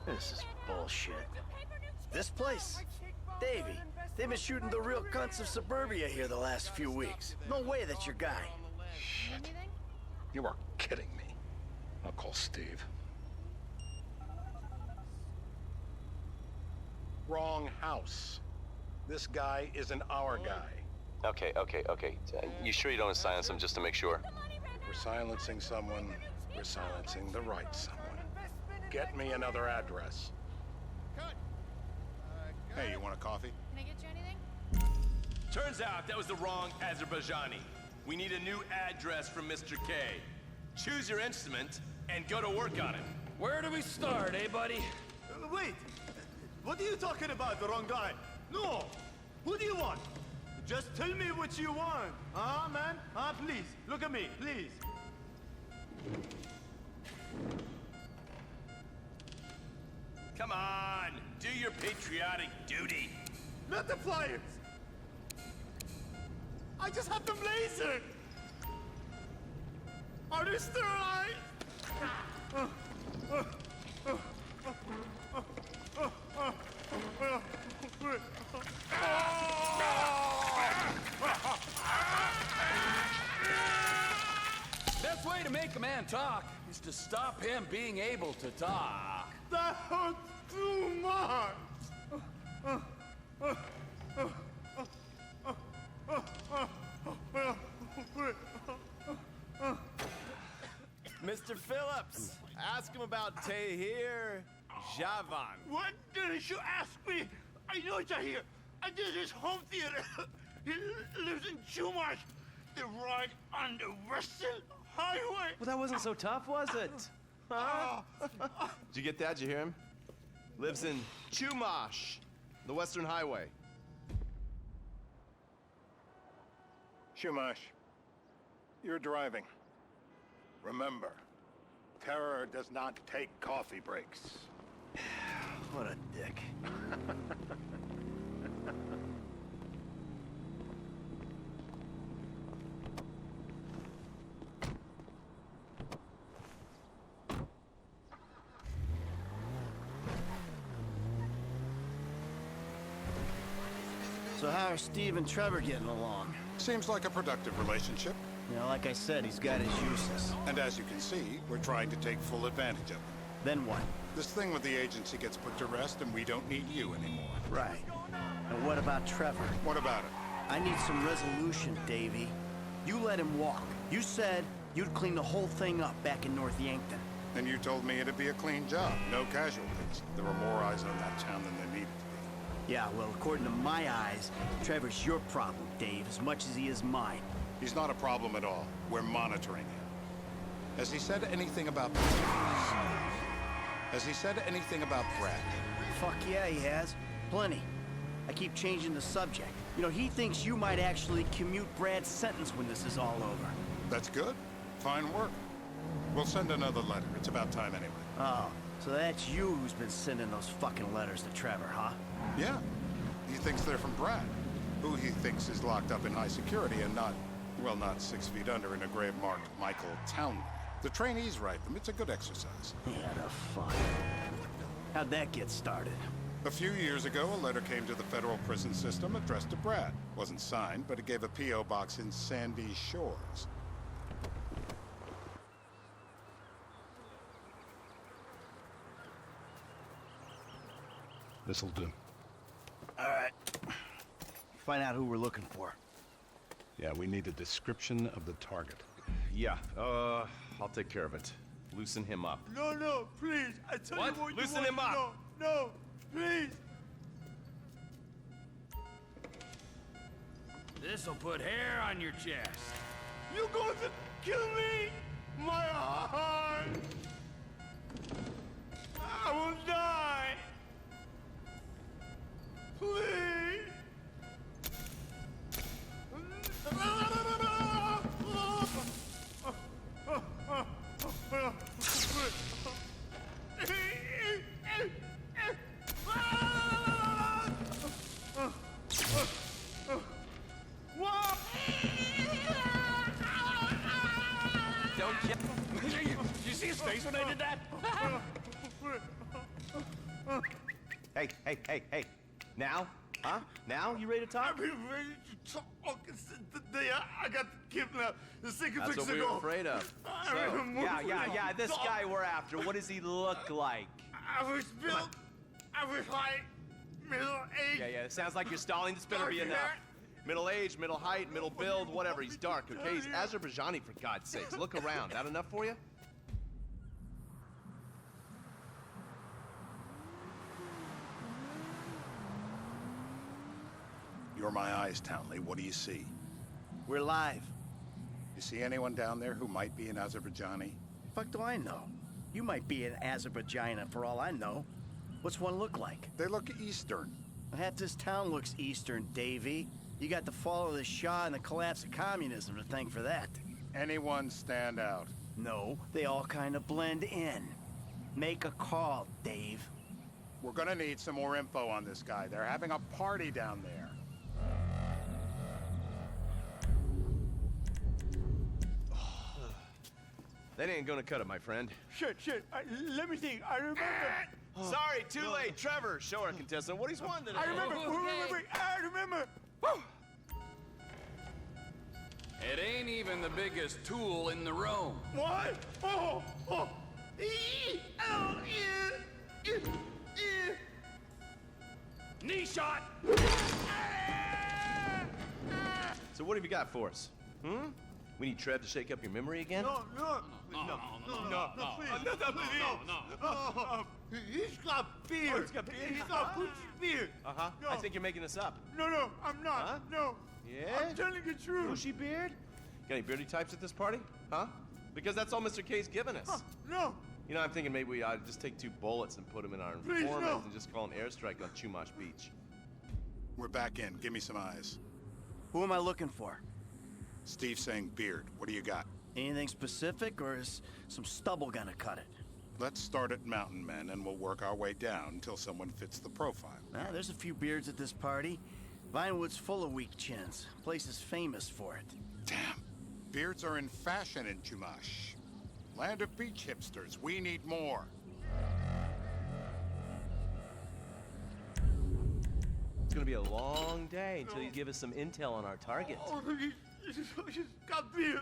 This is bullshit. This place? Davey, they've been shooting the real cunts of suburbia here the last few weeks. No way that's your guy. Shit. You are kidding me. I'll call Steve. Wrong house. This guy isn't our guy. Okay. You sure you don't silence him just to make sure? If we're silencing someone, we're silencing the right someone. Get me another address. Hey, you want a coffee? Can I get you anything? Turns out that was the wrong Azerbaijani. We need a new address from Mr. K. Choose your instrument and go to work on it. Where do we start, eh, buddy? Wait! What are you talking about, the wrong guy? No! Who do you want? Just tell me what you want. Man? Please, look at me, please. Come on, do your patriotic duty. Not the flyers! I just have them lasered! Are they sterilized? Best way to make a man talk is to stop him being able to talk. That hurts too much! Mr. Phillips, ask him about Tahir Javan. What didn't you ask me? I know Tahir. I did his home theater. He lives in Chumash. They're right on the Western Highway. Well, that wasn't so tough, was it? Huh? Did you get that? Did you hear him? Lives in Chumash, the Western Highway. Shumash, you're driving. Remember, terror does not take coffee breaks. What a dick. So how are Steve and Trevor getting along? Seems like a productive relationship. You know, like I said, he's got his uses. And as you can see, we're trying to take full advantage of it. Then what? This thing with the agency gets put to rest and we don't need you anymore. Right. And what about Trevor? What about it? I need some resolution, Davey. You let him walk. You said you'd clean the whole thing up back in North Yankton. And you told me it'd be a clean job, no casualties. There were more eyes on that town than there needed to be. Yeah, well, according to my eyes, Trevor's your problem, Dave, as much as he is mine. He's not a problem at all. We're monitoring him. Has he said anything about... Has he said anything about Brad? Fuck yeah, he has. Plenty. I keep changing the subject. You know, he thinks you might actually commute Brad's sentence when this is all over. That's good. Fine work. We'll send another letter. It's about time anyway. Oh, so that's you who's been sending those fucking letters to Trevor, huh? Yeah. He thinks they're from Brad, who he thinks is locked up in high security and not, well, not 6 feet under in a grave marked Michael Townley. The trainees write them. It's a good exercise. Yeah, the fuck. How'd that get started? A few years ago, a letter came to the federal prison system addressed to Brad. Wasn't signed, but it gave a P.O. box in Sandy Shores. This'll do. All right. Find out who we're looking for. Yeah, we need a description of the target. Yeah, I'll take care of it. Loosen him up. No, please. I tell What? you what Loosen you him want. up. No, please. This'll put hair on your chest. You're going to kill me. My heart. I will die. Please. Don't you see his face when I did that? Hey, hey, hey, hey. Now? Huh? Now? You ready to talk? I've been ready to talk since the day I got kidnapped 6 weeks That's what ago. we were afraid of. Yeah. This guy we're after, what does he look like? Average build, average height, middle age. Yeah, it sounds like you're stalling. This better be dark enough. hair. Middle age, middle height, middle build, whatever. He's dark, okay? He's Azerbaijani, for God's sakes. Look around. That enough for you? You're my eyes, Townley. What do you see? We're live. You see anyone down there who might be an Azerbaijani? Fuck do I know? You might be an Azerbaijan for all I know. What's one look like? They look Eastern. Half this town looks Eastern, Davy. You got the fall of the Shah and the collapse of communism to thank for that. Anyone stand out? No, they all kind of blend in. Make a call, Dave. We're gonna need some more info on this guy. They're having a party down there. That ain't gonna cut it, my friend. Shit. Let me think. I remember. Sorry, too late. Trevor, show our contestant what he's won today. I remember. I remember. It ain't even the biggest tool in the room. What? Oh. Knee shot! So what have you got for us? We need Trev to shake up your memory again? No, he's got beard. Oh, he's got beard? He's got Gucci beard. Uh-huh. No. I think you're making this up. No, I'm not. Huh? No. Yeah? I'm telling the truth. Bushy beard? Got any beardy types at this party? Huh? Because that's all Mr. K's given us. No. You know, I'm thinking maybe we ought to just take 2 bullets and put them in our Please, informant no. and just call an airstrike on Chumash Beach. We're back in. Give me some eyes. Who am I looking for? Steve's saying beard. What do you got? Anything specific, or is some stubble gonna cut it? Let's start at Mountain Men, and we'll work our way down until someone fits the profile. There's a few beards at this party. Vinewood's full of weak chins. Place is famous for it. Damn. Beards are in fashion in Chumash. Land of beach hipsters. We need more. It's gonna be a long day until you give us some intel on our target. Oh, he's got beard.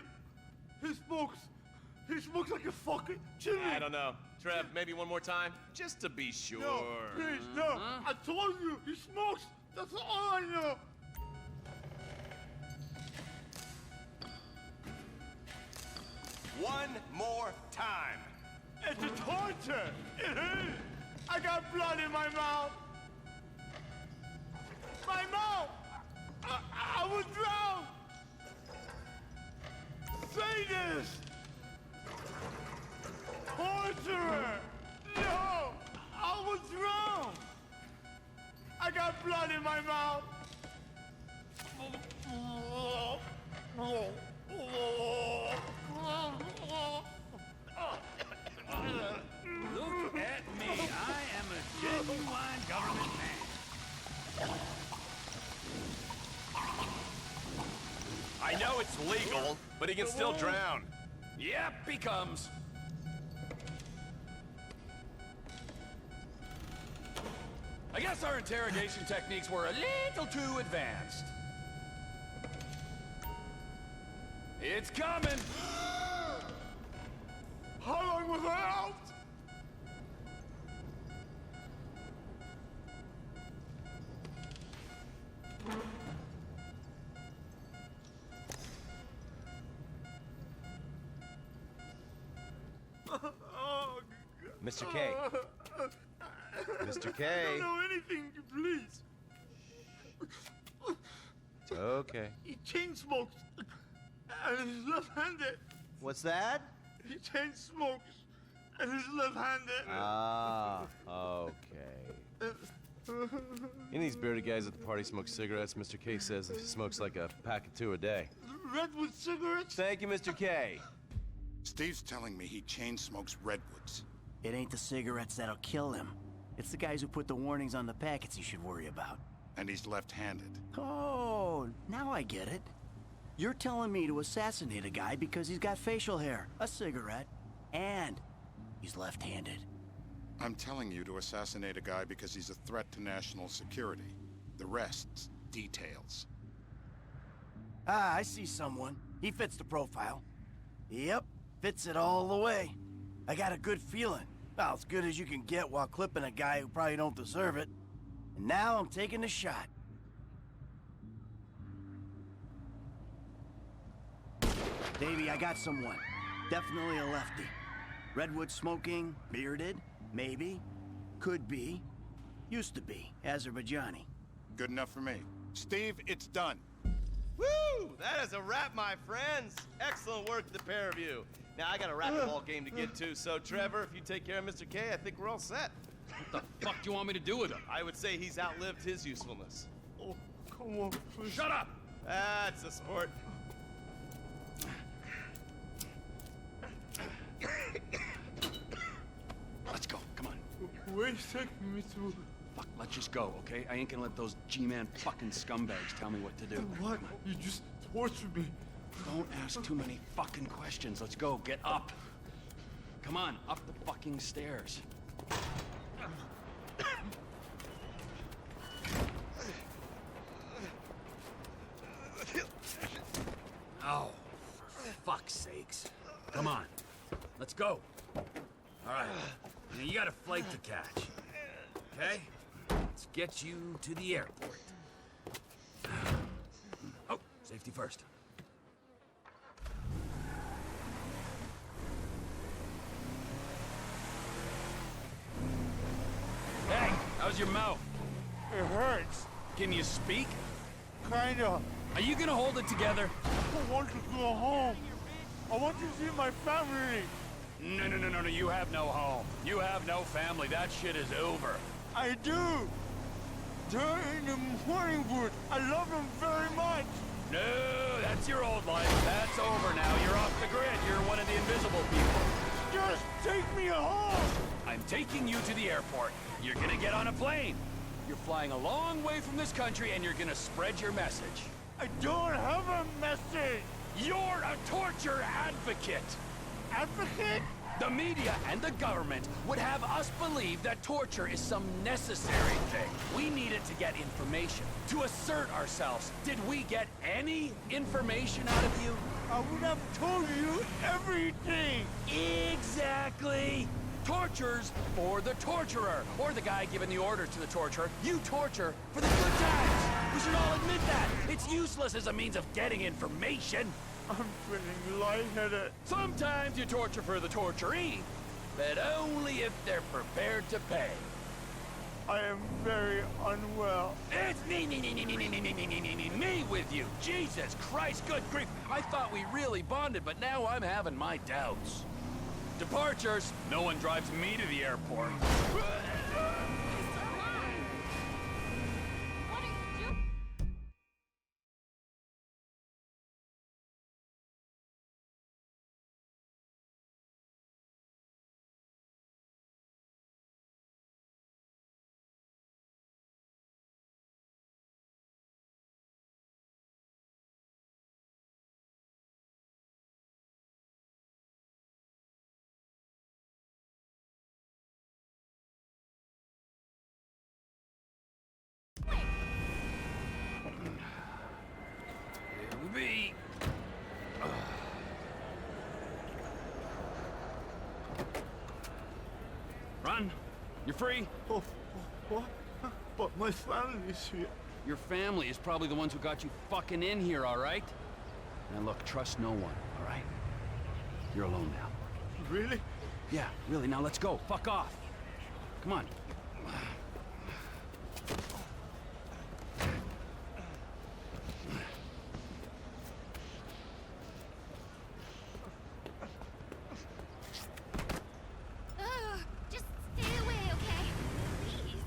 He smokes like a fucking chimney. I don't know. Trev, maybe one more time? Just to be sure. No, please, no. I told you, he smokes. That's all I know. One more time. It's a torture. It is. I got blood in my mouth. My mouth. I was drowned. Say this. Torturer. No. I was drowned. I got blood in my mouth. Look at me. I am a genuine government man. I know it's legal, but he can still drown. Yep, he comes. I guess our interrogation techniques were a little too advanced. It's coming! How long was I out? Mr. K. Mr. K. I don't know anything, please. It's okay. He chain smokes. And he's left-handed. What's that? He chain smokes. And he's left-handed. Ah, okay. Any of these bearded guys at the party smoke cigarettes? Mr. K says he smokes like a pack of 2 a day. Redwood cigarettes? Thank you, Mr. K. Steve's telling me he chain smokes redwoods. It ain't the cigarettes that'll kill him. It's the guys who put the warnings on the packets you should worry about. And he's left-handed. Oh, now I get it. You're telling me to assassinate a guy because he's got facial hair, a cigarette, and he's left-handed. I'm telling you to assassinate a guy because he's a threat to national security. The rest's details. Ah, I see someone. He fits the profile. Yep, fits it all the way. I got a good feeling. Well, as good as you can get while clipping a guy who probably don't deserve it. And now I'm taking the shot. Davey, I got someone. Definitely a lefty. Redwood smoking, bearded, maybe, could be, used to be, Azerbaijani. Good enough for me. Steve, it's done. Woo! That is a wrap, my friends. Excellent work, the pair of you. Now, I got a racquetball game to get to, so Trevor, if you take care of Mr. K, I think we're all set. What the fuck do you want me to do with him? I would say he's outlived his usefulness. Oh, come on, please. Shut up! That's a sport. Let's go, come on. Where you taking me to? Fuck, let's just go, okay? I ain't gonna let those G-Man fucking scumbags tell me what to do. What? You just tortured me. Don't ask too many fucking questions. Let's go, get up. Come on, up the fucking stairs. Oh, for fuck's sakes. Come on, let's go. All right, now you got a flight to catch, okay? Let's get you to the airport. Oh, safety first. Hey, how's your mouth? It hurts. Can you speak? Kinda. Are you gonna hold it together? I want to go home. I want to see my family. No, you have no home. You have no family. That shit is over. I do. They're in the morning wood. I love them very much. No, that's your old life. That's over now. You're off the grid. You're one of the invisible people. Just take me home. I'm taking you to the airport. You're gonna get on a plane. You're flying a long way from this country and you're gonna spread your message. I don't have a message. You're a torture advocate. Advocate? The media and the government would have us believe that torture is some necessary thing. We need it to get information, to assert ourselves. Did we get any information out of you? I would have told you everything. Exactly. Torture's for the torturer, or the guy giving the order to the torturer. You torture for the good times. We should all admit that. It's useless as a means of getting information. I'm feeling lightheaded. Sometimes you torture for the torturee, but only if they're prepared to pay. I am very unwell. It's me with you. Jesus Christ, good grief. I thought we really bonded, but now I'm having my doubts. Departures. No one drives me to the airport. Here we be. Run. You're free. Oh, what? But my family's here. Your family is probably the ones who got you fucking in here, all right? Now look, trust no one, all right? You're alone now. Really? Yeah, really, now let's go. Fuck off. Come on. Just stay away, okay? Please.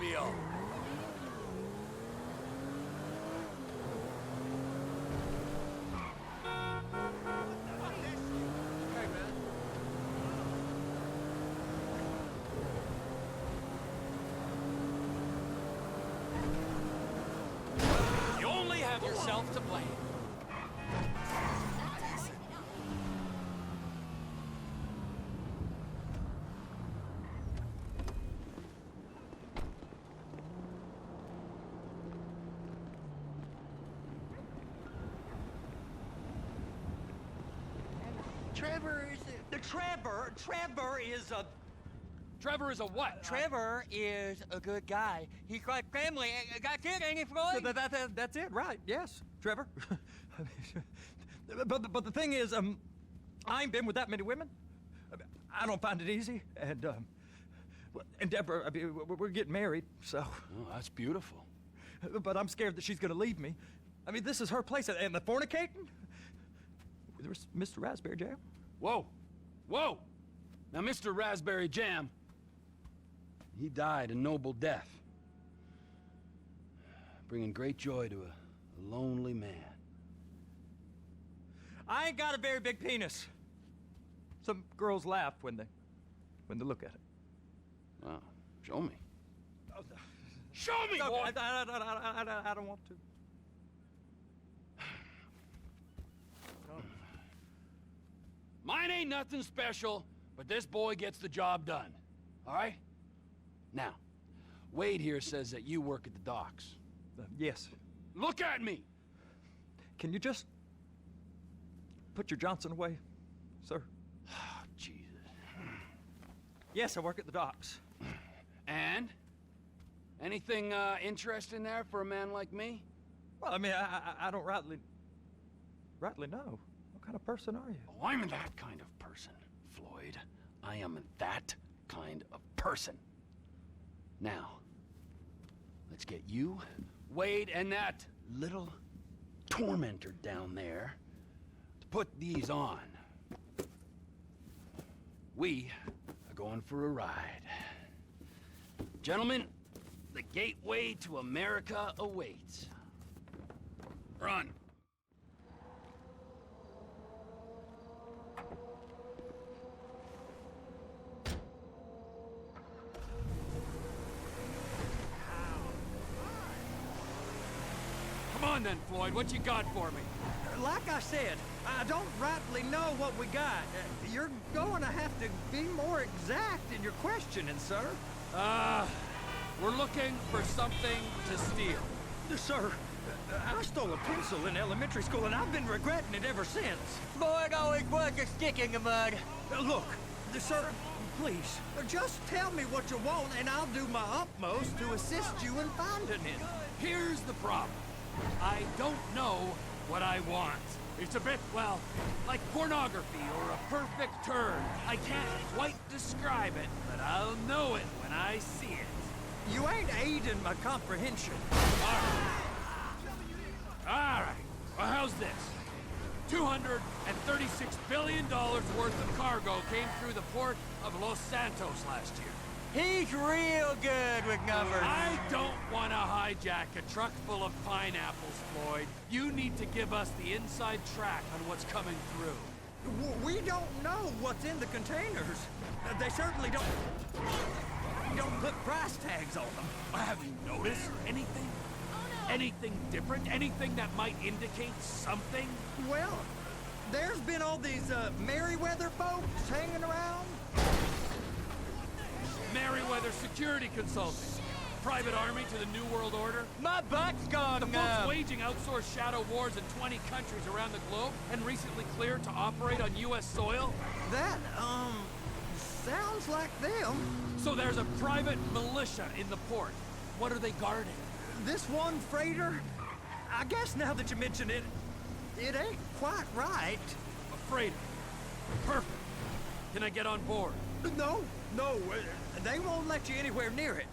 Oldsmobile. You only have yourself to blame. Trevor is a... Trevor is a what? Trevor is a good guy. He's like family. That's it, ain't it, Floyd? That's it, right? Yes, Trevor. but the thing is, I ain't been with that many women. I don't find it easy, and Deborah, I mean, we're getting married, so. Oh, that's beautiful. But I'm scared that she's gonna leave me. I mean, this is her place, and the fornicating. There's Mr. Raspberry Jam. Whoa, whoa! Now, Mr. Raspberry Jam, he died a noble death, bringing great joy to a lonely man. I ain't got a very big penis. Some girls laugh when they look at it. Wow, show me. Show me, boy! I don't want to. Mine ain't nothing special, but this boy gets the job done. All right? Now, Wade here says that you work at the docks. Yes. Look at me! Can you just put your Johnson away, sir? Oh, Jesus. Yes, I work at the docks. And? Anything interesting there for a man like me? Well, I mean, I don't rightly know. What kind of person are you? Oh, I'm that kind of person, Floyd. I am that kind of person. Now, let's get you, Wade, and that little tormentor down there to put these on. We are going for a ride. Gentlemen, the gateway to America awaits. Run. Come on then, Floyd, what you got for me? Like I said, I don't rightly know what we got. You're going to have to be more exact in your questioning, sir. We're looking for something to steal. Sir, I stole a pencil in elementary school, and I've been regretting it ever since. Floyd always was a stick in the mud. Look, sir, please, just tell me what you want, and I'll do my utmost to assist you in finding it. Here's the problem. I don't know what I want. It's a bit, well, like pornography or a perfect turn. I can't quite describe it, but I'll know it when I see it. You ain't aiding my comprehension. All right. Well, how's this? $236 billion worth of cargo came through the port of Los Santos last year. He's real good with numbers. I don't want to hijack a truck full of pineapples, Floyd. You need to give us the inside track on what's coming through. We don't know what's in the containers. They certainly don't put price tags on them. Have you noticed anything? Anything different? Anything that might indicate something? Well, there's been all these Merryweather folks hanging around. Merryweather Security Consulting. Private army to the New World Order. My butt's gone The numb. folks waging outsourced shadow wars in 20 countries around the globe and recently cleared to operate on U.S. soil. That, sounds like them. So there's a private militia in the port. What are they guarding? This one freighter, I guess now that you mention it, it ain't quite right. A freighter. Perfect. Can I get on board? No, they won't let you anywhere near it.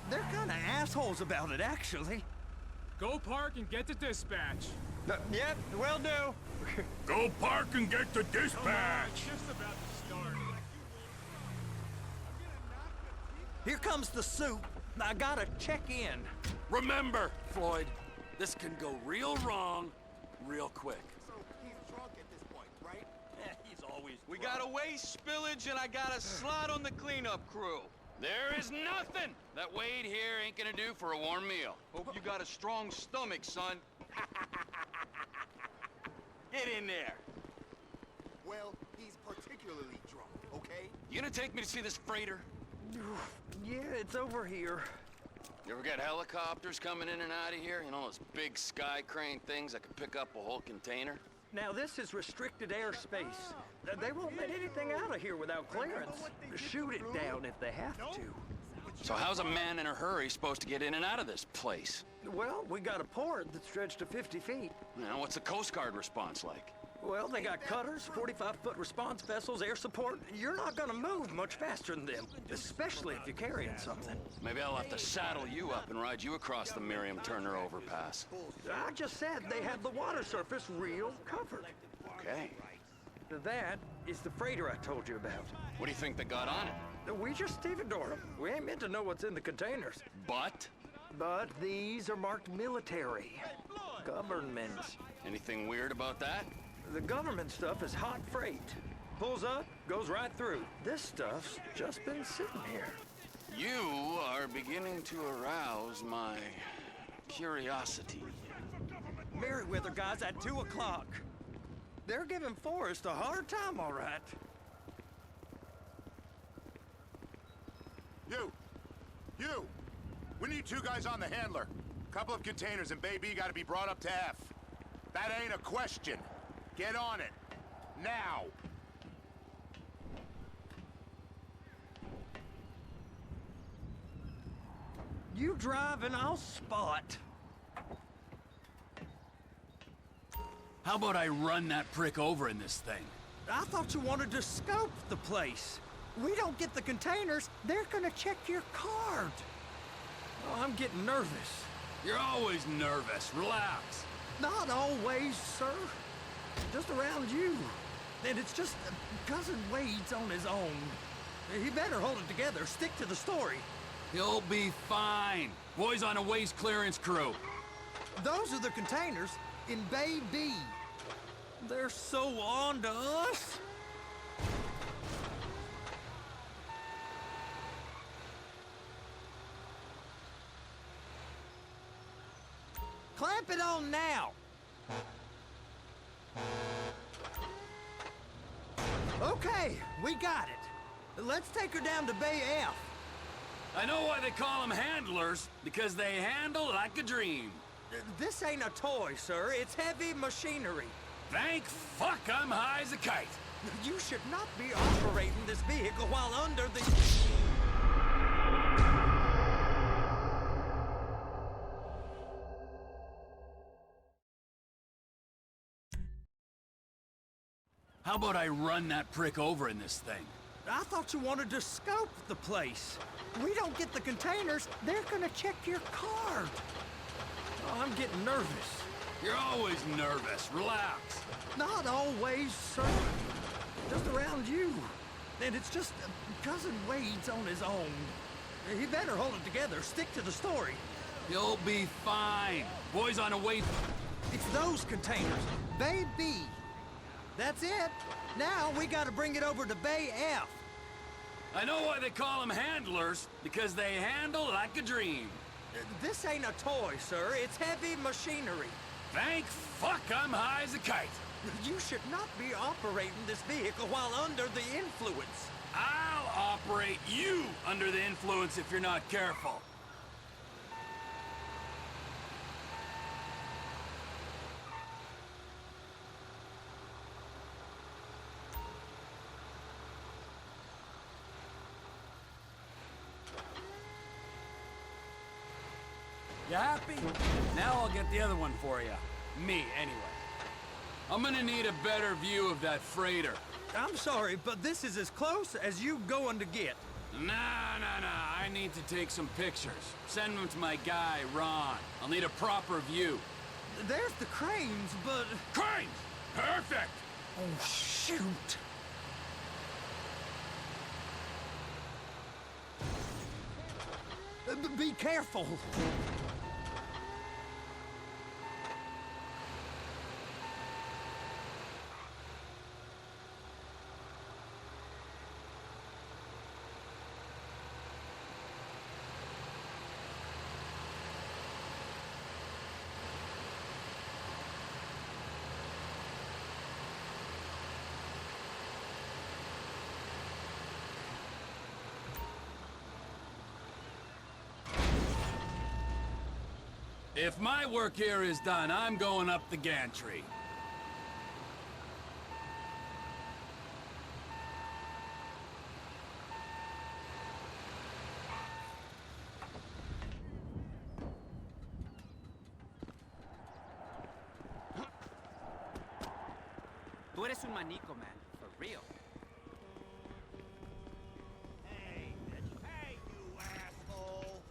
They're kind of assholes about it, actually. Go park and get to dispatch. Yep, will do. Go park and get to dispatch. Just about to start. Here comes the soup. I gotta check in. Remember, Floyd, this can go real wrong real quick. So he's drunk at this point, right? He's always We got a waste spillage and I got a slot on the cleanup crew. There is nothing that Wade here ain't gonna do for a warm meal. Hope you got a strong stomach, son. Get in there. Well, he's particularly drunk, okay? You gonna take me to see this freighter? Yeah, it's over here. You ever got helicopters coming in and out of here? You know, those big sky crane things that can pick up a whole container? Now, this is restricted airspace. They won't let anything out of here without clearance. Shoot it down if they have to. So how's a man in a hurry supposed to get in and out of this place? Well, we got a port that stretched to 50 feet. Now, what's the Coast Guard response like? Well, they got cutters, 45-foot response vessels, air support. You're not gonna move much faster than them, especially if you're carrying something. Maybe I'll have to saddle you up and ride you across the Miriam Turner overpass. I just said they have the water surface real covered. Okay. That is the freighter I told you about. What do you think they got on it? We just stevedored them. We ain't meant to know what's in the containers. But? But these are marked military. Government. Anything weird about that? The government stuff is hot freight. Pulls up, goes right through. This stuff's just been sitting here. You are beginning to arouse my curiosity. Merriweather guys at 2 o'clock. They're giving Forrest a hard time, all right. You! We need 2 guys on the handler. Couple of containers and Bay B gotta be brought up to F. That ain't a question. Get on it. Now! You drive and I'll spot. How about I run that prick over in this thing? I thought you wanted to scope the place. We don't get the containers, they're gonna check your card. Oh, I'm getting nervous. You're always nervous. Relax. Not always, sir. Just around you. And it's just Cousin Wade's on his own. He better hold it together, stick to the story. He'll be fine. Boys on a waste clearance crew. Those are the containers in Bay B. They're so on to us. Clamp it on now. Okay, we got it. Let's take her down to Bay F. I know why they call them handlers, because they handle like a dream. This ain't a toy, sir. It's heavy machinery. Thank fuck I'm high as a kite. You should not be operating this vehicle while under the... How about I run that prick over in this thing? I thought you wanted to scope the place. We don't get the containers, they're gonna check your card. Oh, I'm getting nervous. You're always nervous. Relax. Not always, sir. Just around you. And it's just Cousin Wade's on his own. He better hold it together, stick to the story. You'll be fine. Boys on a waste... It's those containers. Bay B. That's it. Now we gotta bring it over to Bay F. I know why they call them handlers, because they handle like a dream. This ain't a toy, sir. It's heavy machinery. Thank fuck I'm high as a kite. You should not be operating this vehicle while under the influence. I'll operate you under the influence if you're not careful. You happy? Now I'll get the other one for you. Me, anyway. I'm gonna need a better view of that freighter. I'm sorry, but this is as close as you going to get. Nah. I need to take some pictures. Send them to my guy, Ron. I'll need a proper view. There's the cranes, but... Cranes! Perfect! Oh, shoot! Be careful. If my work here is done, I'm going up the gantry. Tú eres un manico, man. For real. Hey, hey, you asshole!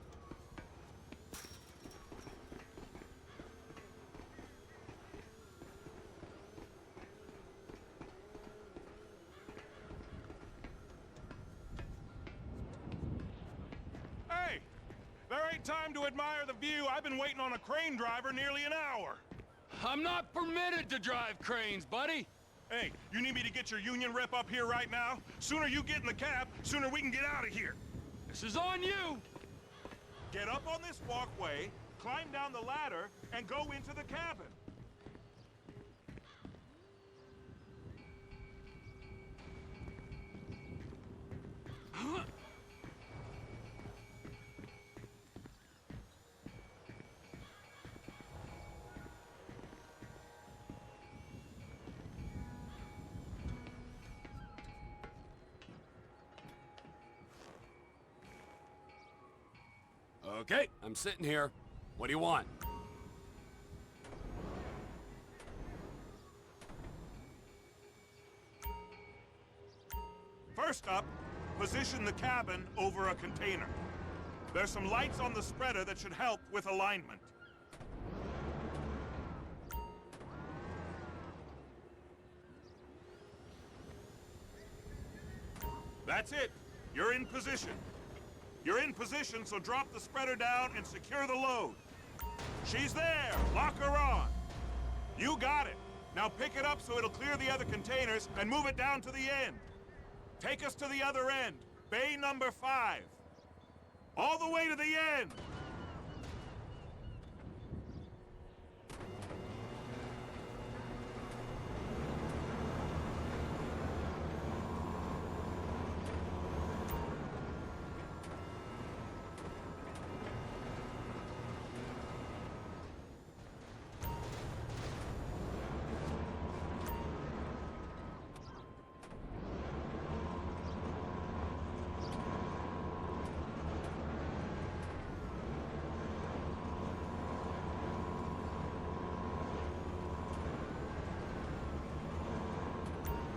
Hey! There ain't time to admire the view. I've been waiting on a crane driver nearly an hour. I'm not permitted to drive cranes, buddy. Hey, you need me to get your union rep up here right now? Sooner you get in the cab, sooner we can get out of here. This is on you. Get up on this walkway, climb down the ladder, and go into the cabin. Okay, I'm sitting here. What do you want? First up, position the cabin over a container. There's some lights on the spreader that should help with alignment. That's it. You're in position. You're in position, so drop the spreader down and secure the load. She's there! Lock her on! You got it! Now pick it up so it'll clear the other containers and move it down to the end. Take us to the other end, bay number 5. All the way to the end!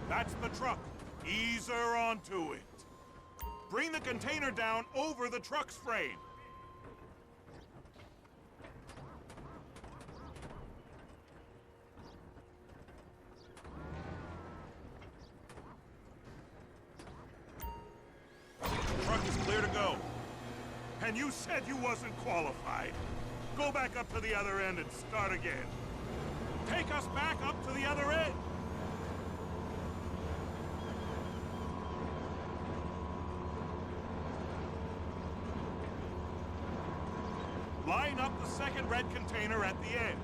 That's the truck. Ease her onto it. Bring the container down over the truck's frame. The truck is clear to go. And you said you wasn't qualified. Go back up to the other end and start again. Take us back up to the other end. Line up the second red container at the end.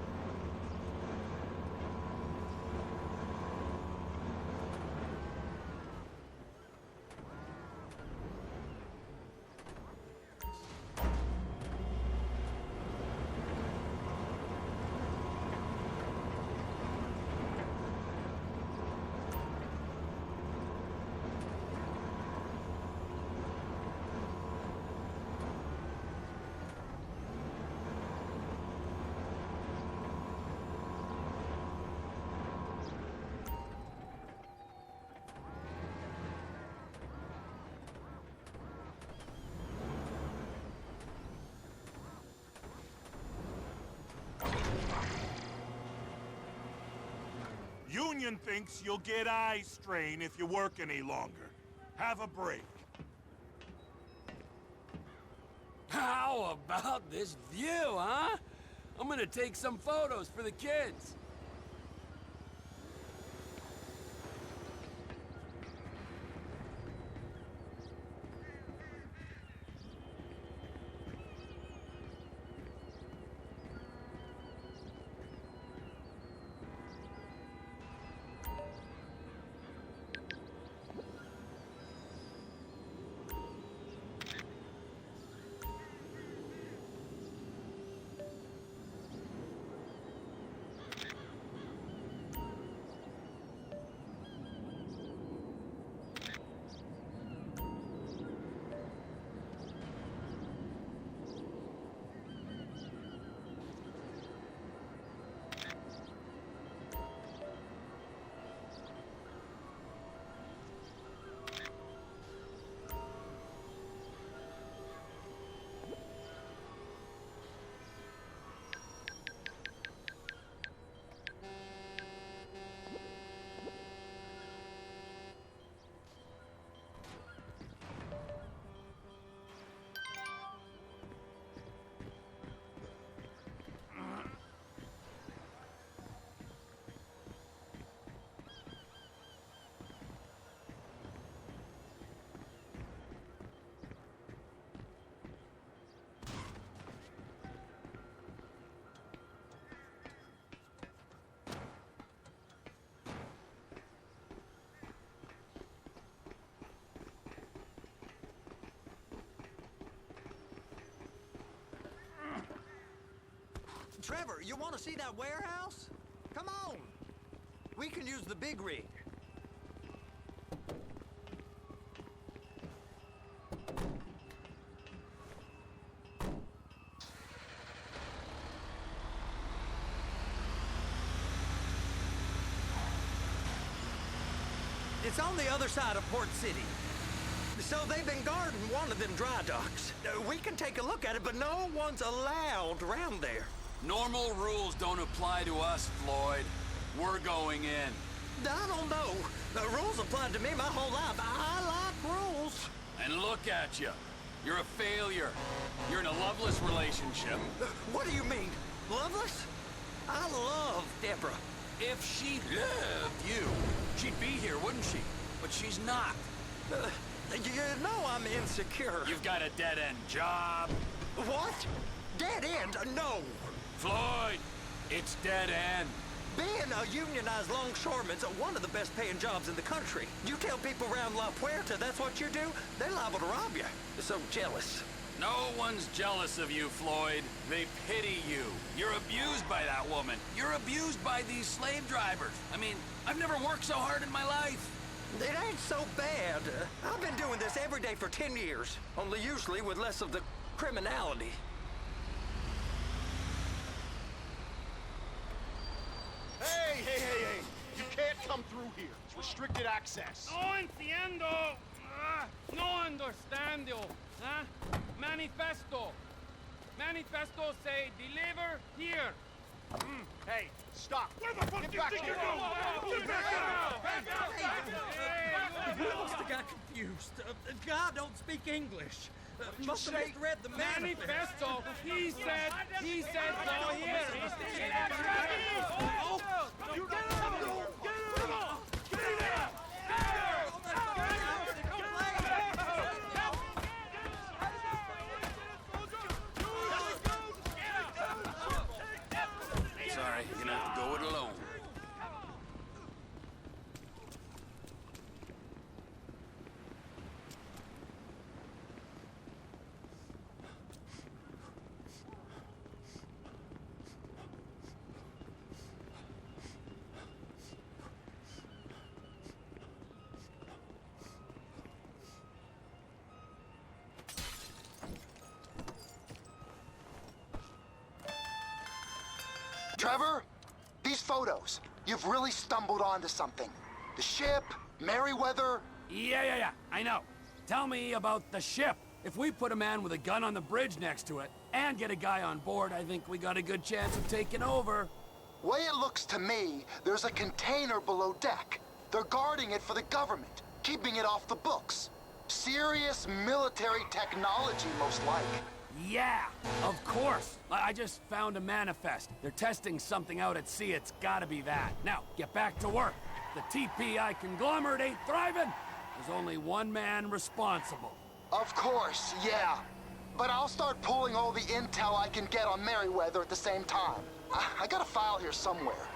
Union thinks you'll get eye strain if you work any longer. Have a break. How about this view, huh? I'm gonna take some photos for the kids. Trevor, you want to see that warehouse? Come on. We can use the big rig. It's on the other side of Port City. So they've been guarding one of them dry docks. We can take a look at it, but no one's allowed around there. Normal rules don't apply to us, Floyd. We're going in. I don't know. The rules applied to me my whole life. I like rules. And look at you. You're a failure. You're in a loveless relationship. What do you mean? Loveless? I love Deborah. If she loved you, she'd be here, wouldn't she? But she's not. You know I'm insecure. You've got a dead-end job. What? Dead end? No. Floyd, it's dead end. Being a unionized longshoreman's one of the best paying jobs in the country. You tell people around La Puerta that's what you do, they're liable to rob you. They're so jealous. No one's jealous of you, Floyd. They pity you. You're abused by that woman. You're abused by these slave drivers. I mean, I've never worked so hard in my life. It ain't so bad. I've been doing this every day for 10 years, only usually with less of the criminality. Hey! You can't come through here. It's restricted access. No entiendo. No understando. Huh? Manifesto. Manifesto say deliver here. Hey, stop. Where the fuck Get do back you think here. you're going? Get back I must have got confused. God don't speak English. Must have misread the Manifesto. He said go here. You get him! Get him! Get him! Sorry, you're gonna have to go it alone. Trevor, these photos, you've really stumbled onto something. The ship, Merryweather. Yeah, I know. Tell me about the ship. If we put a man with a gun on the bridge next to it and get a guy on board, I think we got a good chance of taking over. Way it looks to me, there's a container below deck. They're guarding it for the government, keeping it off the books. Serious military technology, most like. Yeah, of course. I just found a manifest. They're testing something out at sea. It's gotta be that. Now, get back to work. The TPI conglomerate ain't thriving. There's only one man responsible. Of course, yeah. But I'll start pulling all the intel I can get on Merryweather at the same time. I got a file here somewhere.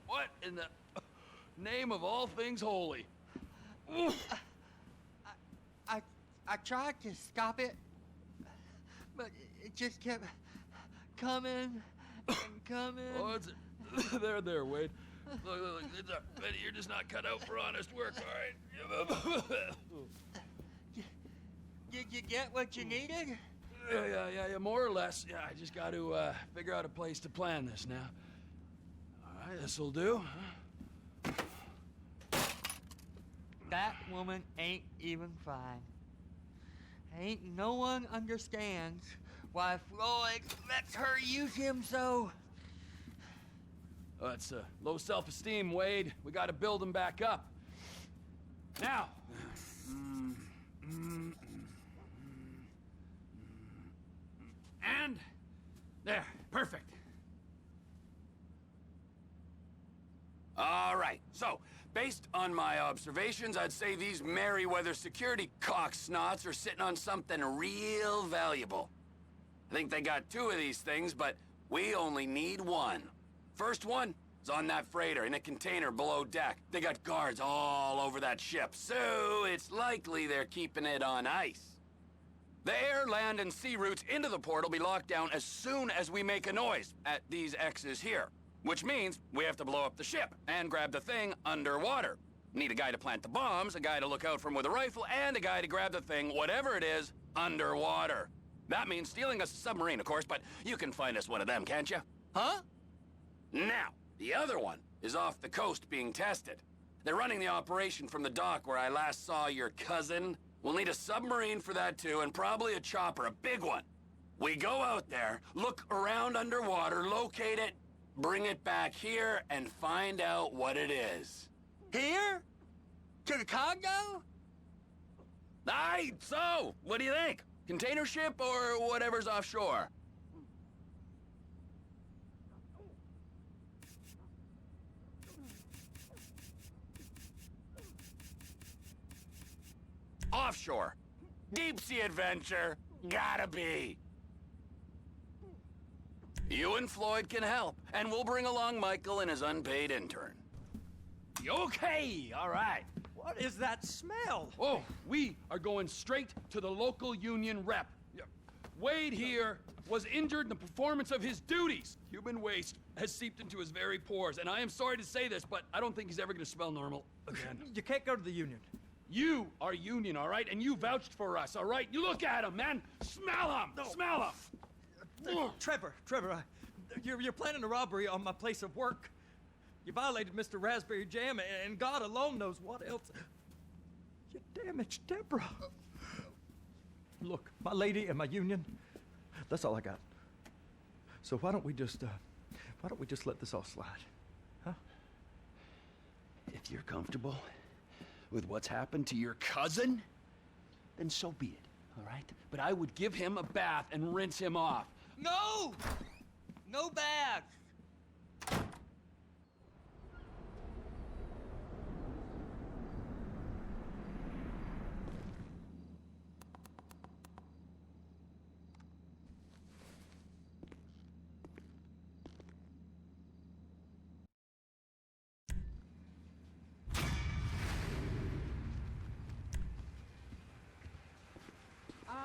What in the name of all things holy? I tried to stop it, but it just kept coming and coming. Oh, it's there, Wade. Look, Betty, you're just not cut out for honest work, all right? Did you get what you needed? Yeah, more or less. Yeah, I just got to figure out a place to plan this now. All right, this'll do. That woman ain't even fine. Ain't no one understands why Floyd lets her use him so. Oh, that's low self-esteem, Wade. We got to build him back up. Now. And there, perfect. All right, so based on my observations, I'd say these Merryweather security cocksnots are sitting on something real valuable. I think they got 2 of these things, but we only need 1. First one is on that freighter in a container below deck. They got guards all over that ship, so it's likely they're keeping it on ice. The air, land, and sea routes into the port will be locked down as soon as we make a noise at these X's here. Which means we have to blow up the ship and grab the thing underwater. Need a guy to plant the bombs, a guy to look out for 'em with a rifle, and a guy to grab the thing, whatever it is, underwater. That means stealing a submarine, of course, but you can find us one of them, can't you? Huh? Now, the other one is off the coast being tested. They're running the operation from the dock where I last saw your cousin. We'll need a submarine for that too, and probably a chopper, a big one. We go out there, look around underwater, locate it, bring it back here, and find out what it is. Here? To the Congo? Aye, so, what do you think? Container ship or whatever's offshore? Offshore. Deep sea adventure. Gotta be. You and Floyd can help, and we'll bring along Michael and his unpaid intern. Okay, all right. What is that smell? Oh, we are going straight to the local union rep. Wade here was injured in the performance of his duties. Human waste has seeped into his very pores, and I am sorry to say this, but I don't think he's ever gonna smell normal again. You can't go to the union. You are union, all right? And you vouched for us, all right? You look at him, man. Smell him. No. Smell him. Trevor, you're planning a robbery on my place of work. You violated Mr. Raspberry Jam, and God alone knows what else. You damaged Deborah. Look, my lady and my union, that's all I got. So why don't we just let this all slide, huh? If you're comfortable with what's happened to your cousin, then so be it, all right? But I would give him a bath and rinse him off. No! No baths!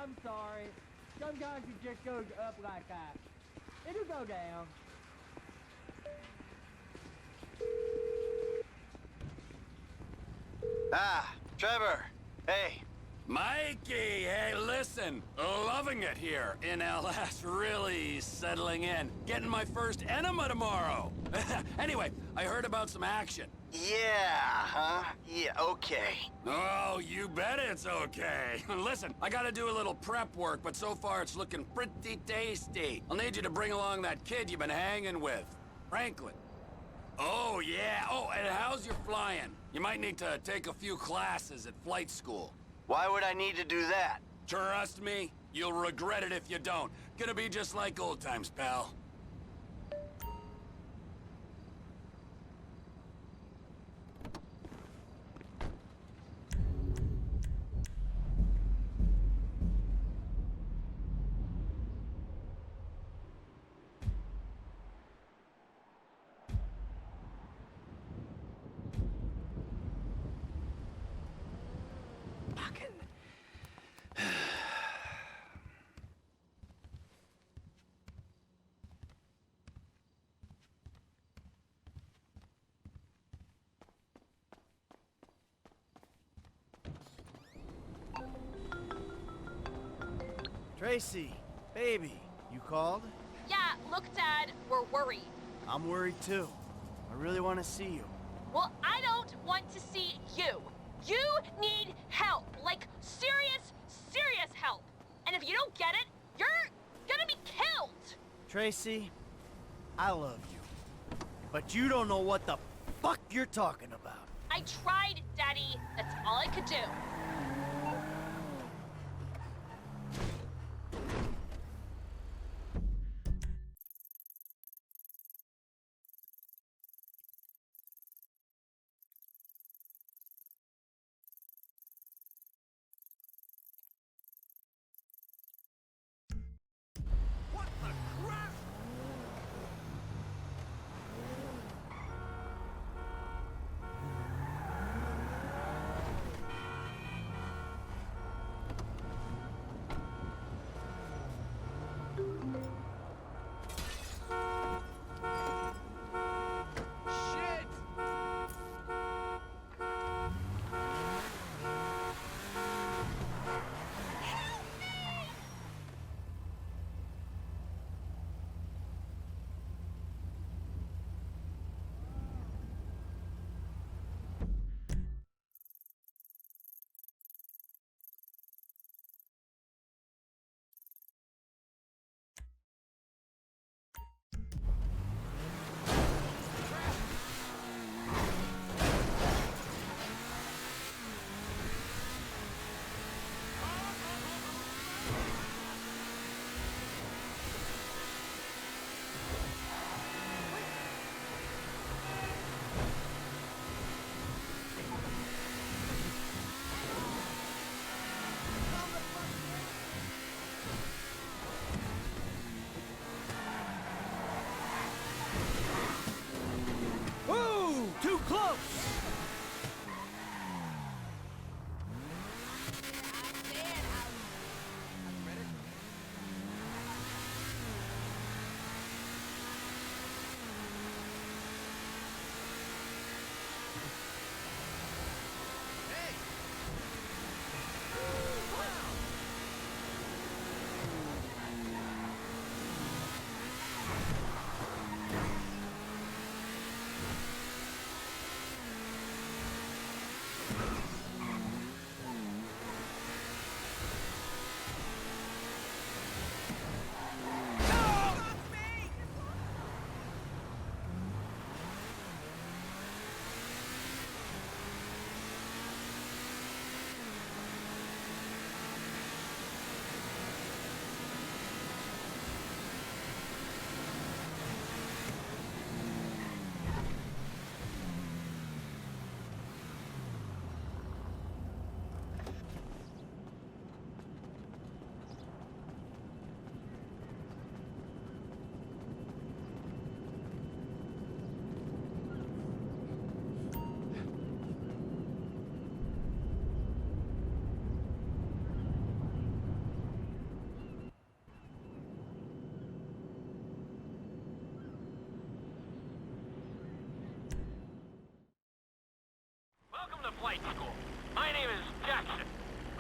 I'm sorry. Sometimes it just goes up like that. It'll go down. Ah, Trevor. Hey. Mikey, hey, listen. Loving it here in LS. Really settling in. Getting my first enema tomorrow. Anyway, I heard about some action. Yeah, huh? Yeah, okay. Oh, you bet it's okay. Listen, I gotta do a little prep work, but so far it's looking pretty tasty. I'll need you to bring along that kid you've been hanging with, Franklin. Oh, yeah. Oh, and how's your flying? You might need to take a few classes at flight school. Why would I need to do that? Trust me, you'll regret it if you don't. Gonna be just like old times, pal. Tracy, baby, you called? Yeah, look, Dad, we're worried. I'm worried too. I really want to see you. Well, I don't want to see you. You need help. Like, serious, serious help. And if you don't get it, you're gonna be killed. Tracy, I love you. But you don't know what the fuck you're talking about. I tried, Daddy. That's all I could do.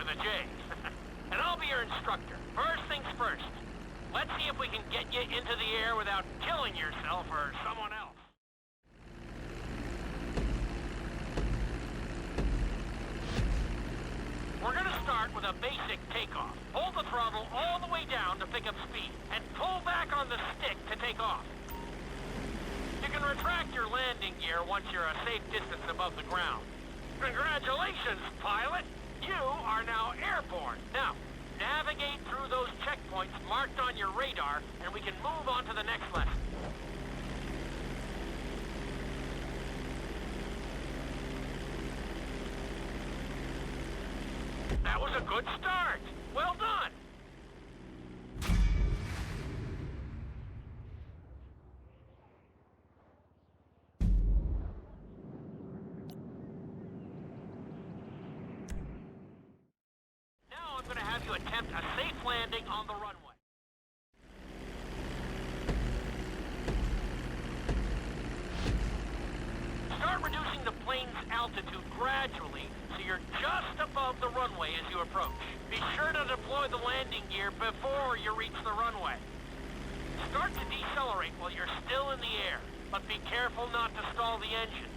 the J's. And I'll be your instructor. First things first. Let's see if we can get you into the air without killing yourself or someone else. We're gonna start with a basic takeoff. Hold the throttle all the way down to pick up speed, and pull back on the stick to take off. You can retract your landing gear once you're a safe distance above the ground. Congratulations, pilot! You are now airborne. Now, navigate through those checkpoints marked on your radar, and we can move on to the next lesson. That was a good start. Well done. Now I'm going to have you attempt a safe landing on the runway. Start reducing the plane's altitude gradually so you're just above the runway as you approach. Be sure to deploy the landing gear before you reach the runway. Start to decelerate while you're still in the air, but be careful not to stall the engines.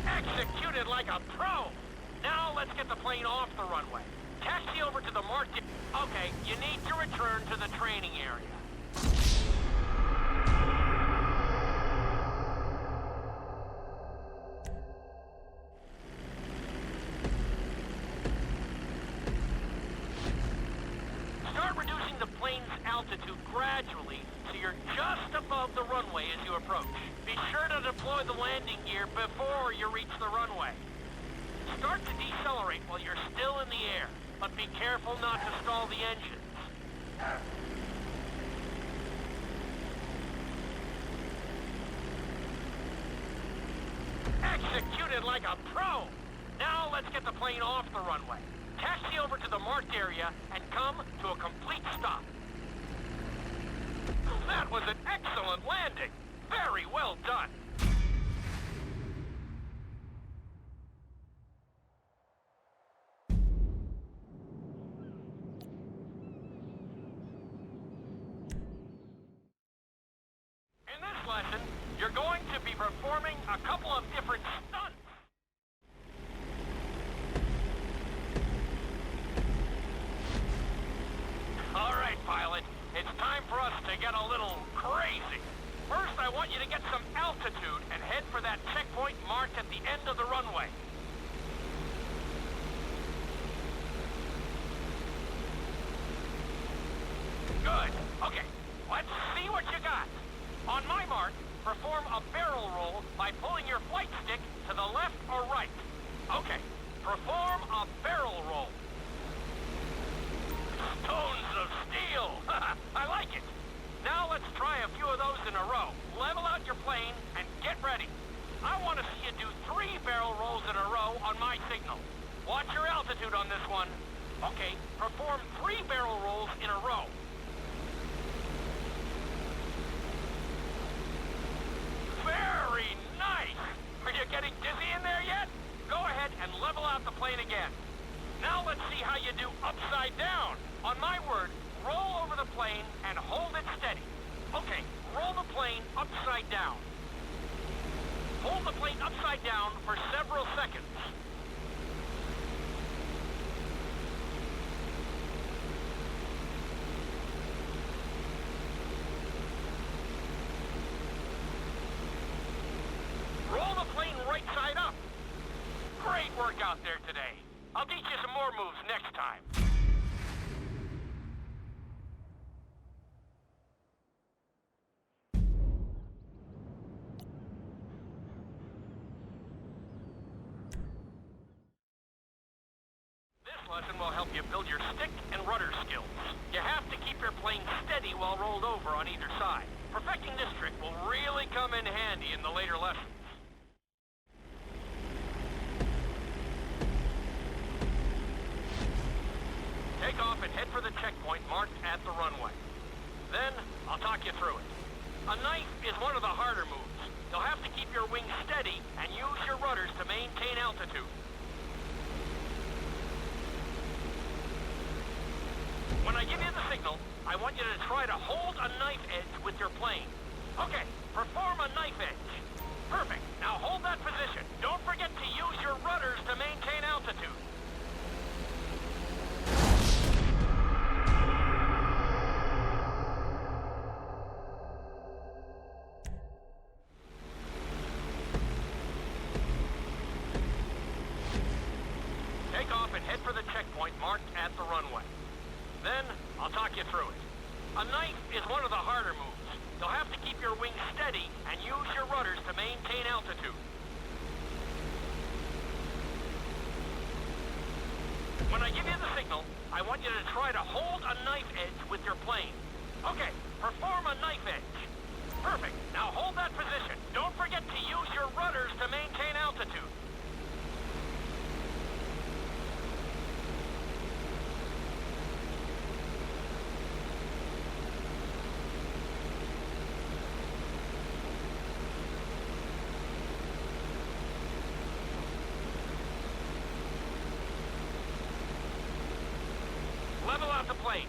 Executed like a pro! Now let's get the plane off the runway. Taxi over to the marked... Okay, you need to return to the training area. Start reducing the plane's altitude gradually so you're just above the runway as you approach. Be sure to deploy the landing gear before you reach the runway. Start to decelerate while you're still in the air, but be careful not to stall the engines. Executed like a pro! Now let's get the plane off the runway. Taxi over to the marked area and come to a complete stop. That was an excellent landing. Very well done. In this lesson, you're going to be performing a couple of different stunts. All right, pilot. It's time for us to get a little crazy. First, I want you to get some altitude and head for that checkpoint marked at the end of the runway. Good. Okay, let's see what you got. On my mark, perform a barrel roll by pulling your flight stick to the left or right. Okay, perform a barrel roll. Stones of steel! I like it. Now let's try a few of those in a row. Level out your plane and get ready. I want to see you do 3 barrel rolls in a row on my signal. Watch your altitude on this one. Okay, perform 3 barrel rolls in a row. Very nice! Are you getting dizzy in there yet? Go ahead and level out the plane again. Now let's see how you do upside down. On my word, roll over the plane and hold it steady. Okay, roll the plane upside down. Hold the plane upside down for several seconds. Roll the plane right side up. Great work out there today. I'll teach you some more moves next time. This lesson will help you build your stick and rudder skills. You have to keep your plane steady while rolled over on either side. Perfecting this trick will really come in handy in the later lessons. Take off and head for the checkpoint marked at the runway. Then, I'll talk you through it. A knife is one of the harder moves. You'll have to keep your wings steady and use your rudders to maintain altitude. When I give you the signal, I want you to try to hold a knife edge with your plane. Okay, perform a knife edge. Perfect. Now hold that position. Don't forget to use your rudders to maintain altitude. Take off and head for the checkpoint marked at the runway. Then, I'll talk you through it. A knife is one of the harder moves. You'll have to keep your wings steady and use your rudders to maintain altitude. When I give you the signal, I want you to try to hold a knife edge with your plane. Okay, perform a knife edge. Perfect. Now hold that position. Don't forget to use your rudders to maintain altitude. Level out the plane.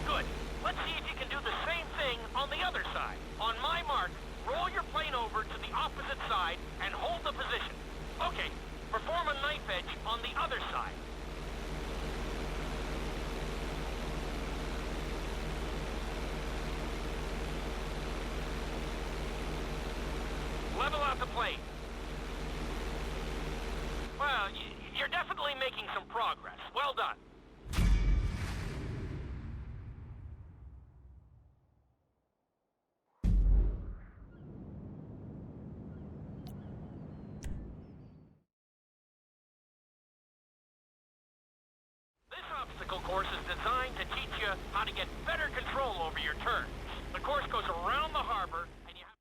Good. Let's see if you can do the same thing on the other side. On my mark, roll your plane over to the opposite side and hold the position. Okay, perform a knife edge on the other side. Level out the plane. Well, you're definitely making some progress. Well done. This obstacle course is designed to teach you how to get better control over your turns. The course goes around the harbor, and you have...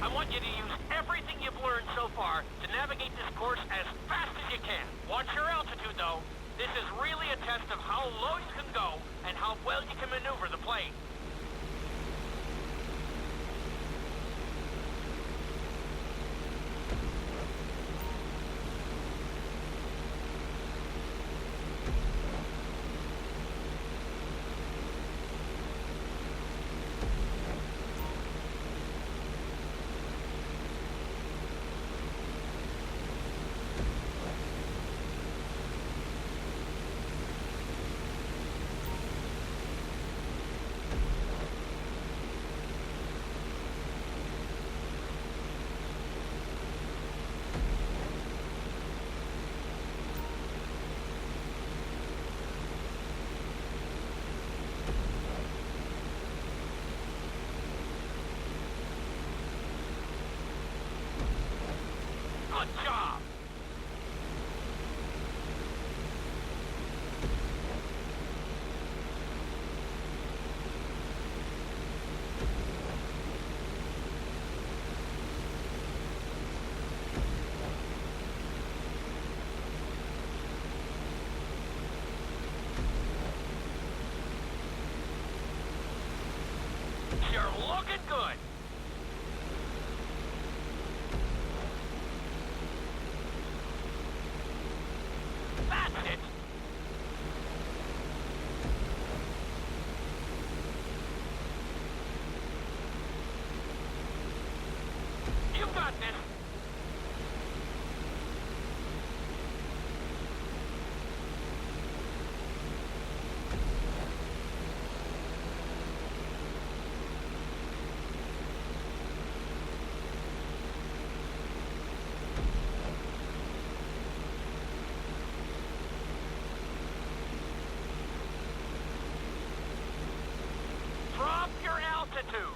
I want you to use everything you've learned so far to navigate this course as fast as you can. Watch your altitude, though. This is really a test of how low you can go and how well you can maneuver the plane. Good job! You're looking good! That's it! You got this! Drop your altitude!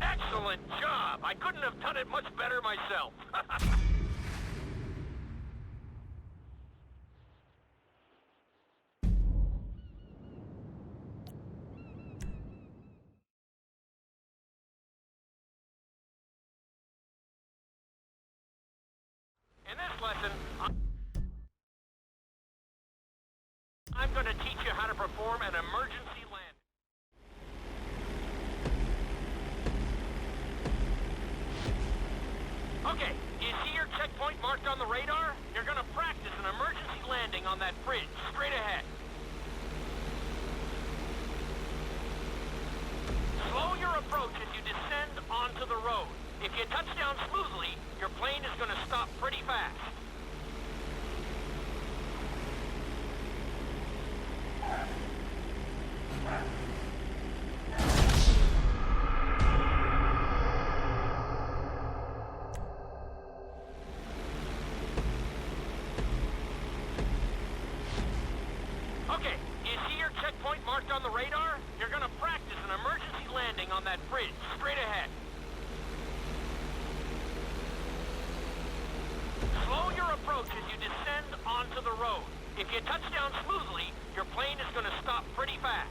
Excellent job! I couldn't have done it much better myself. In this lesson, perform an emergency landing. Okay, do you see your checkpoint marked on the radar? You're gonna practice an emergency landing on that bridge, straight ahead. Slow your approach as you descend onto the road. If you touch down smoothly, your plane is gonna stop pretty fast. Okay, do you see your checkpoint marked on the radar? You're gonna practice an emergency landing on that bridge, straight ahead. Slow your approach as you descend onto the road. If you touch down smoothly, your plane is gonna stop pretty fast.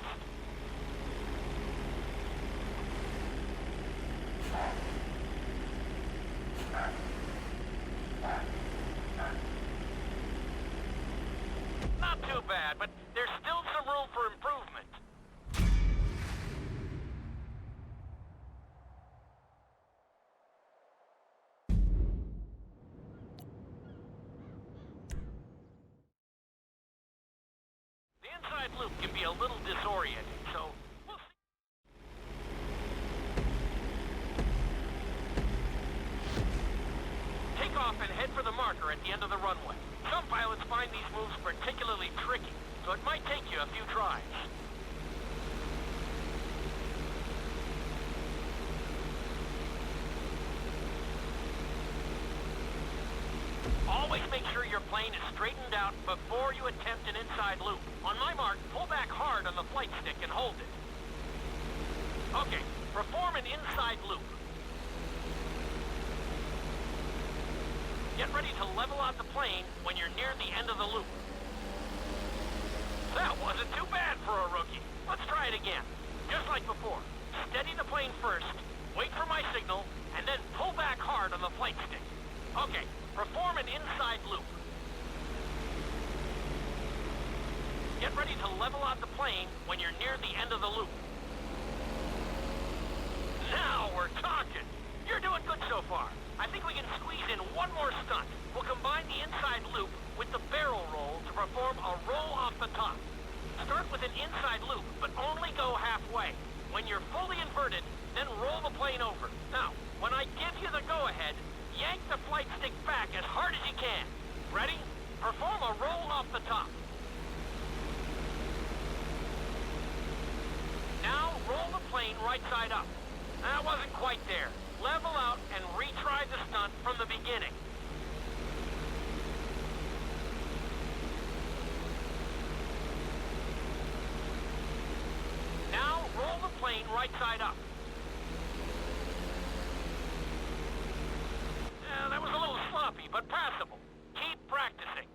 Not too bad, but there's still some room for improvement. The inside loop can be a little disorienting, so we'll see. Take off and head for the marker at the end of the runway. Some pilots find these moves particularly tricky, so it might take you a few tries. Always make sure your plane is straightened out before you attempt an inside loop. On my mark, pull back hard on the flight stick and hold it. Okay, perform an inside loop. Get ready to level out the plane when you're near the end of the loop. That wasn't too bad for a rookie. Let's try it again. Just like before. Steady the plane first, wait for my signal, and then pull back hard on the flight stick. Okay, perform an inside loop. Get ready to level out the plane when you're near the end of the loop. Now we're talking. You're doing good so far. I think we can squeeze in one more stunt. We'll combine the inside loop with the barrel roll to perform a roll off the top. Start with an inside loop, but only go halfway. When you're fully inverted, then roll the plane over. Now, when I give you the go-ahead, yank the flight stick back as hard as you can. Ready? Perform a roll off the top. Now, roll the plane right side up. That wasn't quite there. Level out and retry the stunt from the beginning. Now, roll the plane right side up. That was a little sloppy, but passable. Keep practicing.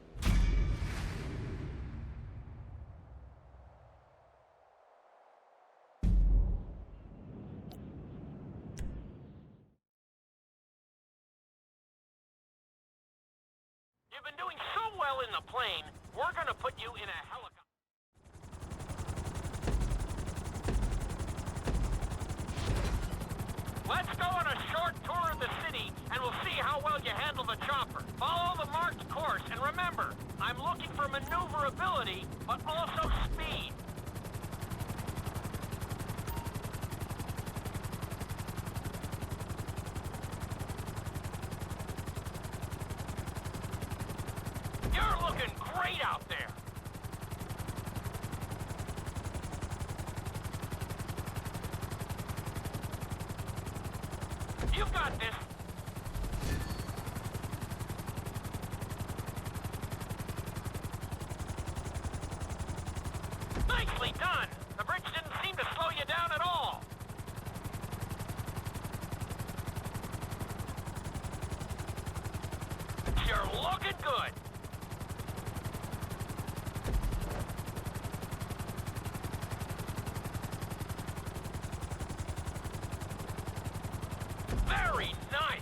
You've been doing so well in the plane, we're gonna put you in a helicopter. Let's go on a short tour of the city, and we'll see how well you handle the chopper. Follow the marked course, and remember, I'm looking for maneuverability, but also speed. You're looking great out there. You've got this. Nicely done. The bridge didn't seem to slow you down at all. You're looking good. Very nice!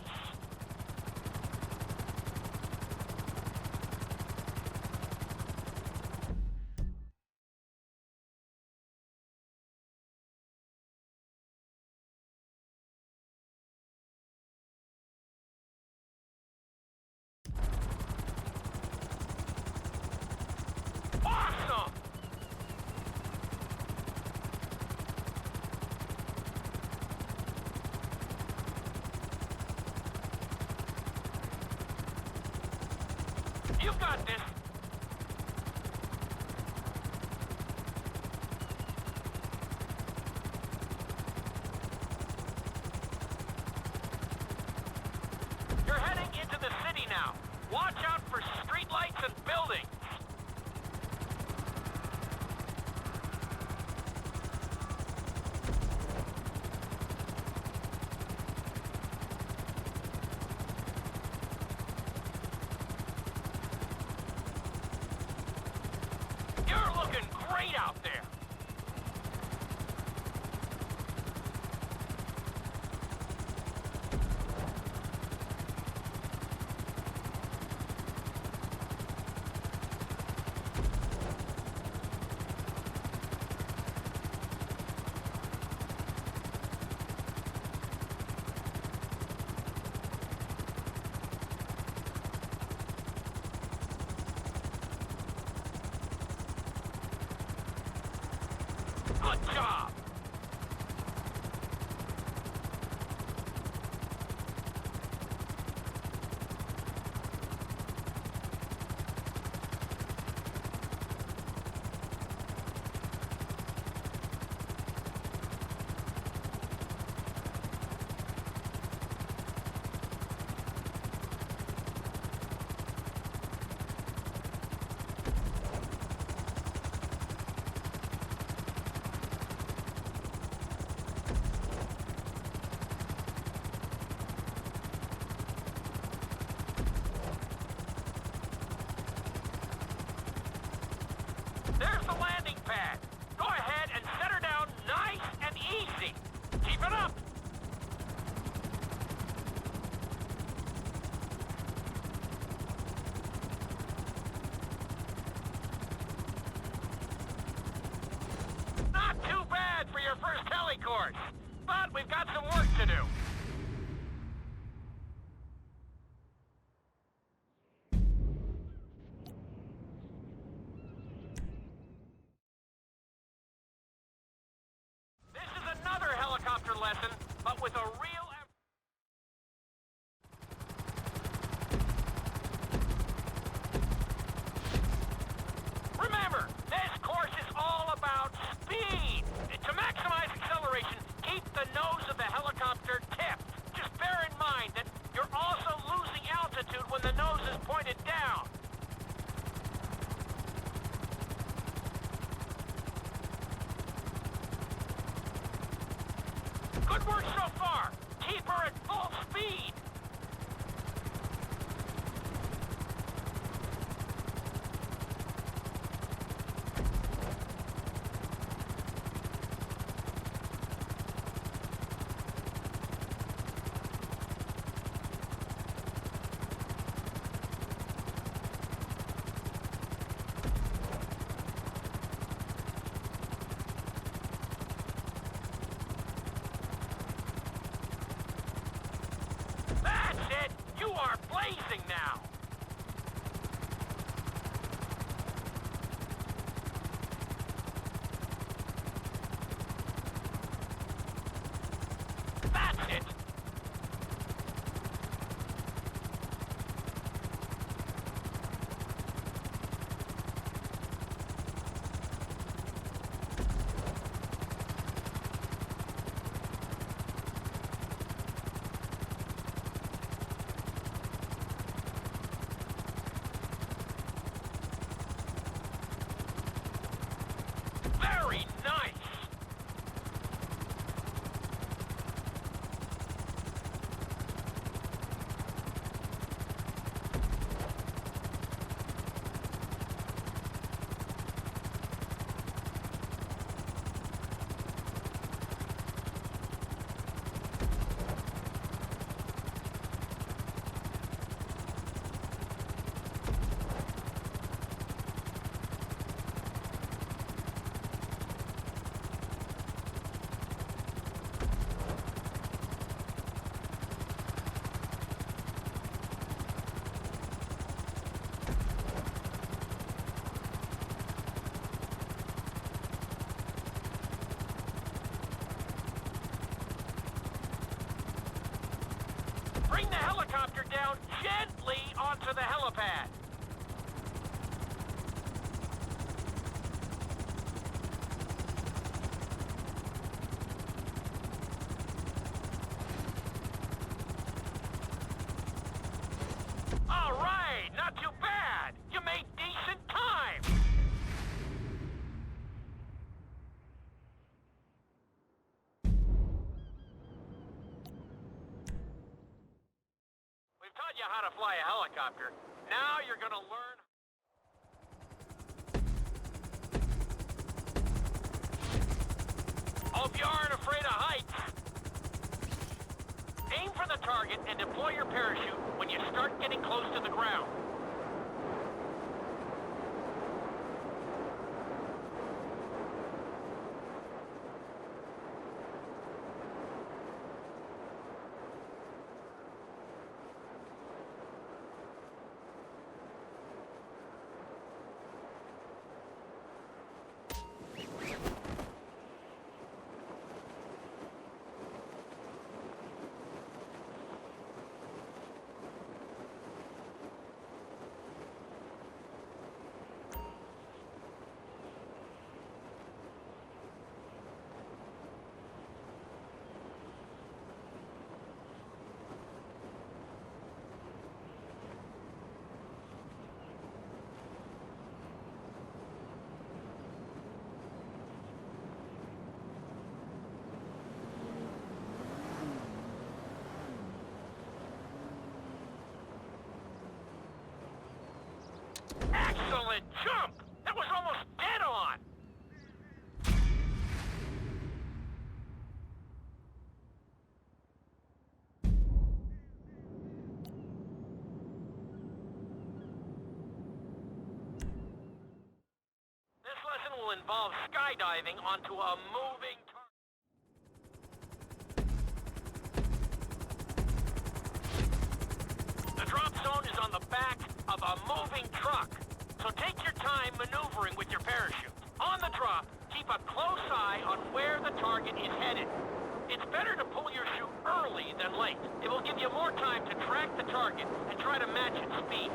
You got this. You're heading into the city now. Watch out for streetlights and buildings. You're looking great out there. Good job! There's the landing pad. Go ahead and set her down nice and easy. Keep it up. Not too bad for your first heli course, but we've got some work to do. This is another helicopter lesson, but with a real... Remember, this course is all about speed. To maximize acceleration, keep the nose of the helicopter tipped. Just bear in mind that you're also losing altitude when the nose is pointed down. Good work so far. Keep her at full speed. That's it! You are blazing now! That's it! Very nice! Bring the helicopter down gently onto the helipad. you how to fly a helicopter. Now you're gonna learn. Hope you aren't afraid of heights. Aim for the target and deploy your parachute when you start getting close to the ground. Excellent jump! That was almost dead on! This lesson will involve skydiving onto a moving target. The drop zone is on the back of a moving truck. So take your time maneuvering with your parachute. On the drop, keep a close eye on where the target is headed. It's better to pull your chute early than late. It will give you more time to track the target and try to match its speed.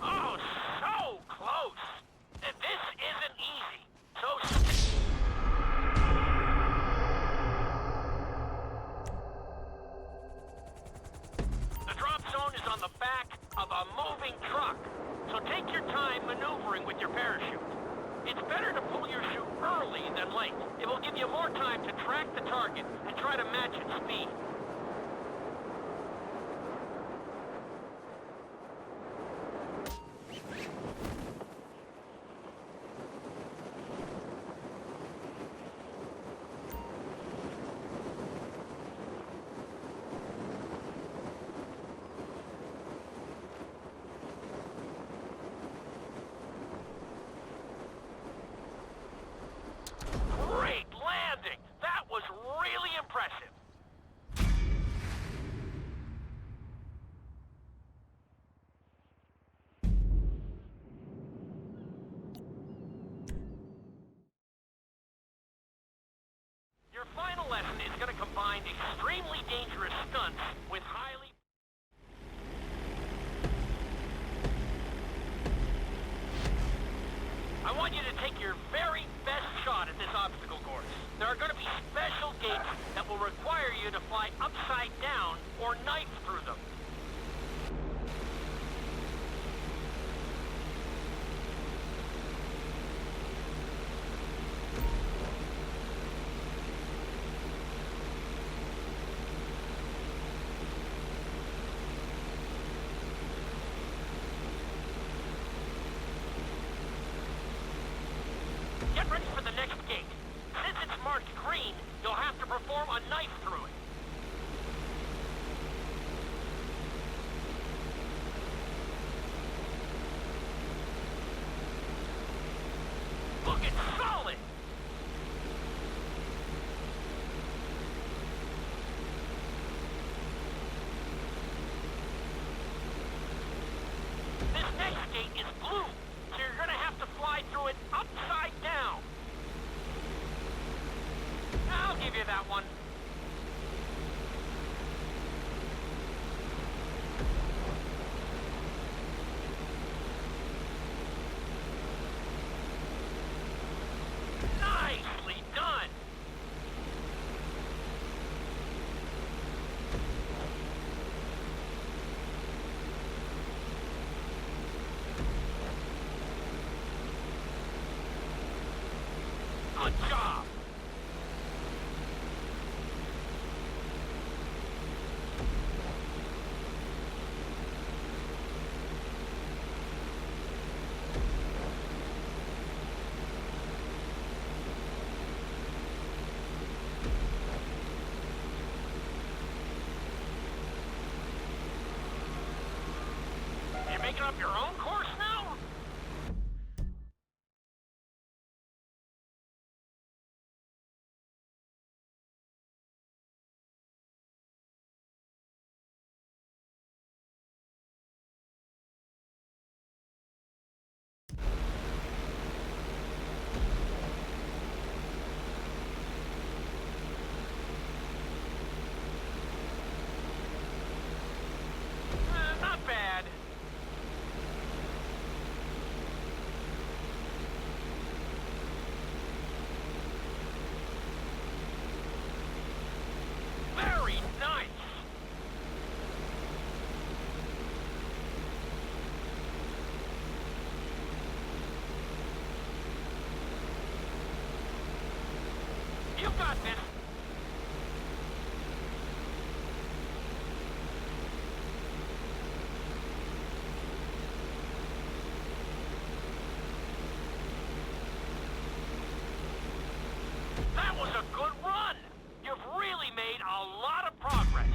Oh, so close! This isn't easy. The drop zone is on the back of a moving truck. So take your time maneuvering with your parachute. It's better to pull your chute early than late. It will give you more time to track the target and try to match its speed. Great landing! That was really impressive. Your final lesson is going to combine extremely dangerous stunts with highly... I want you to take your very best shot at this obstacle course. There are going to be special gates that will require you to fly upside down or knife through them. Get ready for the next gate. Since it's marked green, you'll have to perform a knife through it. Look, it's solid! This next gate is blue, so you're gonna have to fly through it upside down. I'll give you that one. making up your own course now? Not bad. Very nice. You got this. That was a good run. You've really made a lot of progress.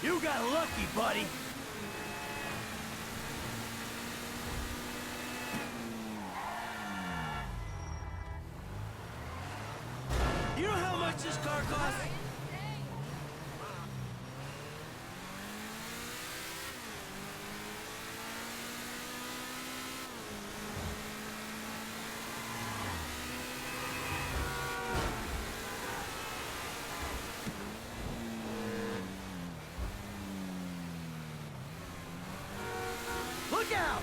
You got lucky, buddy. You know how much this car costs? Look out!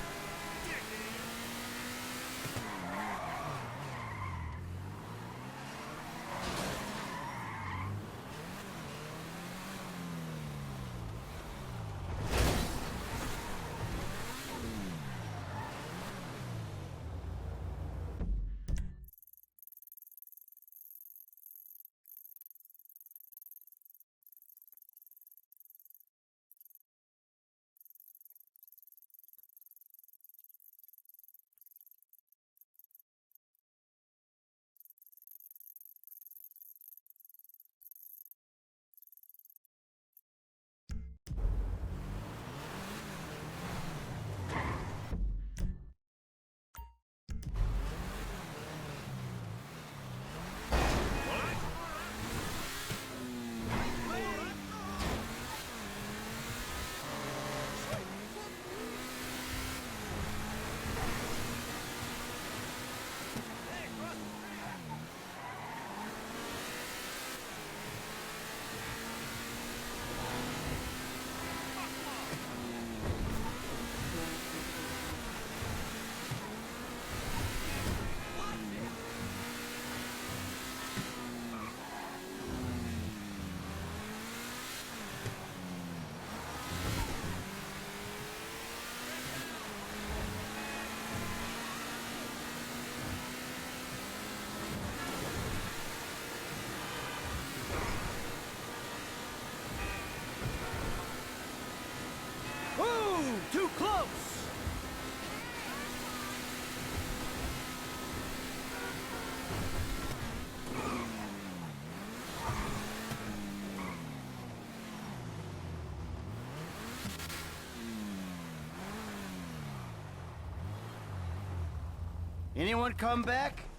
Anyone come back?